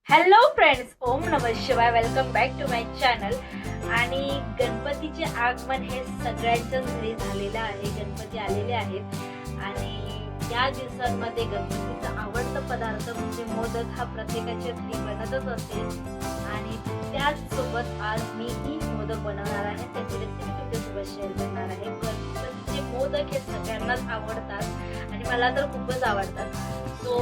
Hello friends, ओम नमः शिवाय. Welcome back to my channel. आणि गणपतीचे आगमन हे सगळ्यांच्याच घरी झालेलं आहे. गणपती आलेले आहेत आणि या दिवसांमध्ये गणपतीचा आवडता पदार्थ म्हणजे मोदक हा प्रत्येकाच्या घरी बनतच असेल. आणि त्याचसोबत आज मीही मोदक बनवणार आहे. त्याची रेसिपी तुमच्यासोबत शेअर करणार आहे. गणपतीचे मोदक हे सगळ्यांनाच आवडतात आणि मला तर खूपच आवडतात. सो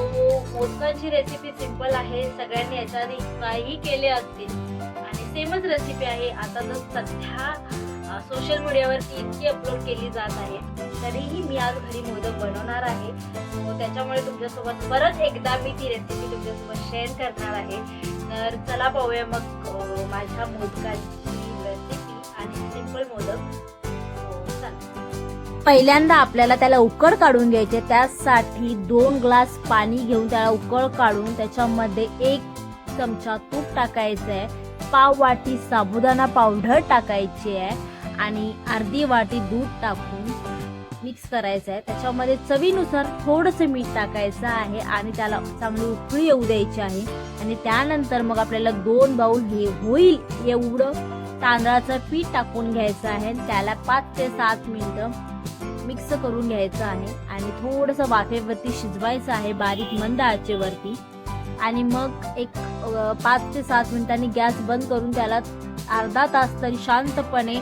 मोदकाची रेसिपी सिंपल आहे. सगळ्यांनी याच्या आधी काही केले असतील आणि सेमच रेसिपी आहे. आता तर सध्या सोशल मीडियावरती इतकी अपलोड केली जात आहे, तरीही मी आज घरी मोदक बनवणार आहे. सो त्याच्यामुळे तुमच्यासोबत परत एकदा मी ती रेसिपी तुमच्यासोबत शेअर करणार आहे. तर चला पाहूया मग माझ्या मोदकाची रेसिपी आणि सिंपल मोदक. पहिल्यांदा आपल्याला त्याला उकळ काढून घ्यायचे. त्यासाठी 2 ग्लास पाणी घेऊन त्याला उकळ काढून त्याच्यामध्ये 1 चमचा तूप टाकायचं आहे, पाव वाटी साबुदाणा पावडर टाकायची आहे आणि अर्धी वाटी दूध टाकून मिक्स करायचं आहे. त्याच्यामध्ये चवीनुसार थोडंसं मीठ टाकायचं आहे आणि त्याला चांगली उकळी येऊ द्यायची आहे. आणि त्यानंतर मग आपल्याला 2 बाउल हे होईल एवढं तांदळाचं पीठ टाकून घ्यायचं आहे. त्याला 5 ते 7 मिनिटं मिक्स करून घ्यायचं आहे आणि थोडंसं वाफेवरती शिजवायचं आहे, बारीक मंद आचेवरती. आणि मग एक 5 ते 7 मिनिटांनी गॅस बंद करून त्याला अर्धा तास तरी शांतपणे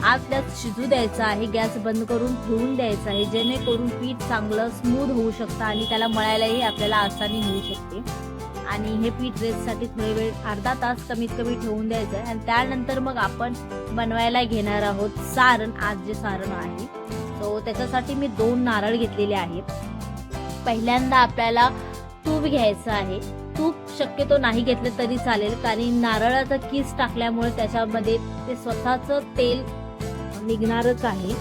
आतल्यात शिजू द्यायचं आहे. गॅस बंद करून ठेवून द्यायचं आहे, जेणेकरून पीठ चांगलं स्मूथ होऊ शकतं आणि त्याला मळायलाही आपल्याला आसानी होऊ शकते. आणि हे पीठ रेस्टसाठी थोडे वेळ अर्धा तास कमीत कमी ठेवून द्यायचं आहे. आणि त्यानंतर मग आपण बनवायला घेणार आहोत सारण. आज जे सारण आहे सो त्याच्यासाठी मी 2 नारळ घेतलेले आहेत. पहिल्यांदा आपल्याला तूप घ्यायचं आहे. तूप शक्यतो नाही घेतलं तरी चालेल, कारण नारळाचा कीस टाकल्यामुळे त्याच्यामध्ये ते स्वतःचं तेल निघणारच आहे.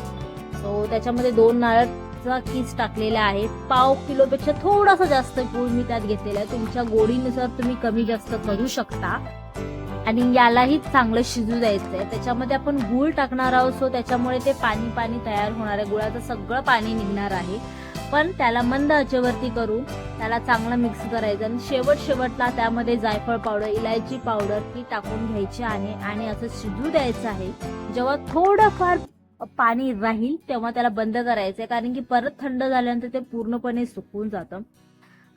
सो त्याच्यामध्ये 2 नारळाचा कीस टाकलेला आहे. पाव किलोपेक्षा थोडासा जास्त गूळ मी त्यात घेतलेला आहे. तुमच्या गोडीनुसार तुम्ही कमी जास्त करू शकता. आणि यालाही चांगलं शिजू द्यायचंय. त्याच्यामध्ये आपण गूळ टाकणार आहोत, सो त्याच्यामुळे ते पाणी पाणी तयार होणार आहे. गुळाचं सगळं पाणी निघणार आहे. पण त्याला मंद आचेवरती करून त्याला चांगलं मिक्स करायचं आणि शेवटला त्यामध्ये जायफळ पावडर, इलायची पावडर ती टाकून घ्यायची आहे आणि असं शिजू द्यायचं आहे. जेव्हा थोडंफार पाणी राहील तेव्हा त्याला बंद करायचंय, कारण की परत थंड झाल्यानंतर ते पूर्णपणे सुकून जातं.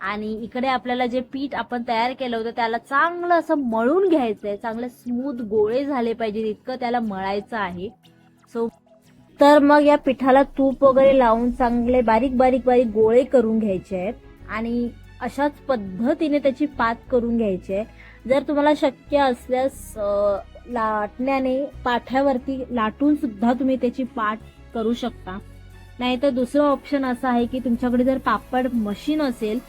आणि इकडे आपल्याला जे पीठ आपण तयार केलं होतं त्याला चांगलं असं मळून घ्यायचंय. चांगले स्मूथ गोळे झाले पाहिजे इतकं त्याला मळायचं आहे. सो तर मग या पिठाला तूप वगैरे लावून चांगले बारीक बारीक बारीक गोळे करून घ्यायचे आहेत आणि अशाच पद्धतीने त्याची पात करून घ्यायची आहे. जर तुम्हाला शक्य असल्यास लाटण्याने पाठ्यावरती लाटून सुद्धा तुम्ही त्याची पाट करू शकता. नाहीतर दुसरं ऑप्शन असं आहे की तुमच्याकडे जर पापड मशीन असेल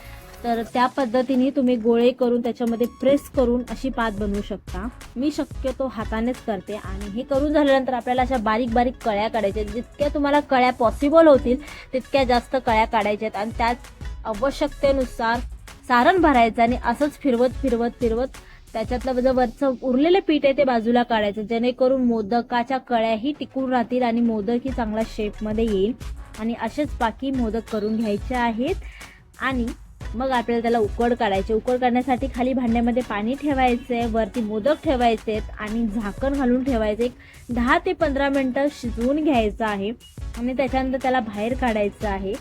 तर त्या पद्धतीने तुम्ही गोळे करून त्याच्यामध्ये प्रेस करून अशी पात बनवू शकता. मी शक्यतो हातानेच करते. आणि हे करून झाल्यानंतर आपल्याला अशा बारीक बारीक कळ्या काढायच्या. जितक्या तुम्हाला कळ्या पॉसिबल होतील तितक्या जास्त कळ्या काढायच्यात आणि त्यात आवश्यकतेनुसार सारण भरायचं आणि असंच फिरवत त्याच्यातलं जे वरचं उरलेलं पीठ आहे ते बाजूला काढायचं, जेणेकरून मोदकाच्या कळ्याही टिकून राहतील आणि मोदकही चांगला शेपमध्ये येईल. आणि असेच बाकी मोदक करून घ्यायचे आहेत. आणि मग आपल्याला त्याला उकड काढायचे. उकड काढण्यासाठी खाली भांड्यामध्ये पाणी ठेवायचंय, वरती मोदक ठेवायचे आणि झाकण घालून ठेवायचे. 10 ते 15 मिनिटं शिजवून घ्यायचं आहे आणि त्याच्यानंतर त्याला बाहेर काढायचं आहे.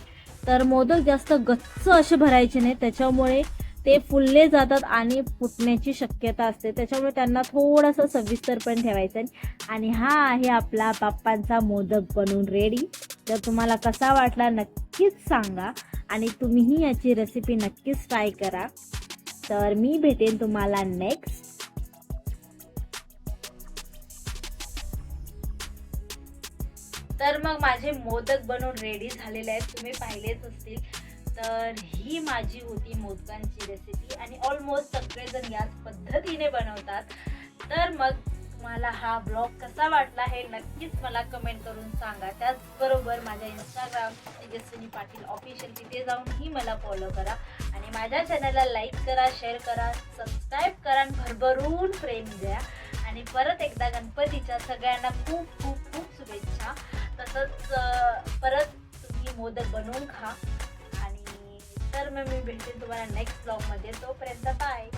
तर मोदक जास्त गच्च असे भरायचे नाही, त्याच्यामुळे ते फुलले जातात आणि फुटण्याची शक्यता असते. त्याच्यामुळे त्यांना थोडंसं सविस्तर पण ठेवायचं. आणि हा आहे आपला बाप्पांचा मोदक बनवून रेडी. तर तुम्हाला कसा वाटला नक्कीच सांगा आणि तुम्हीही याची रेसिपी नक्कीच ट्राय करा. तर मी भेटेन तुम्हाला नेक्स्ट. तर मग माझे मोदक बनवून रेडी झालेले आहेत, तुम्ही पाहिलेच असतील. तर ही माझी होती मोदकांची रेसिपी आणि ऑलमोस्ट सगळेजण याच पद्धतीने बनवतात. तर मग मला हा ब्लॉग कसा वाटला हे नक्कीच मला कमेंट करून सांगा. त्याचबरोबर माझ्या इंस्टाग्राम तेजस्विनी पाटील ऑफिशियल तिथे जाऊनही मला फॉलो करा आणि माझ्या चॅनलला लाईक करा, शेअर करा, सबस्क्राईब करा आणि भरभरून प्रेम द्या. आणि परत एकदा गणपतीच्या सगळ्यांना खूप खूप खूप शुभेच्छा. तसंच परत तुम्ही मोदक बनवून खा. आणि तर मग मी भेटेन तुम्हाला नेक्स्ट ब्लॉगमध्ये. तोपर्यंत बाय.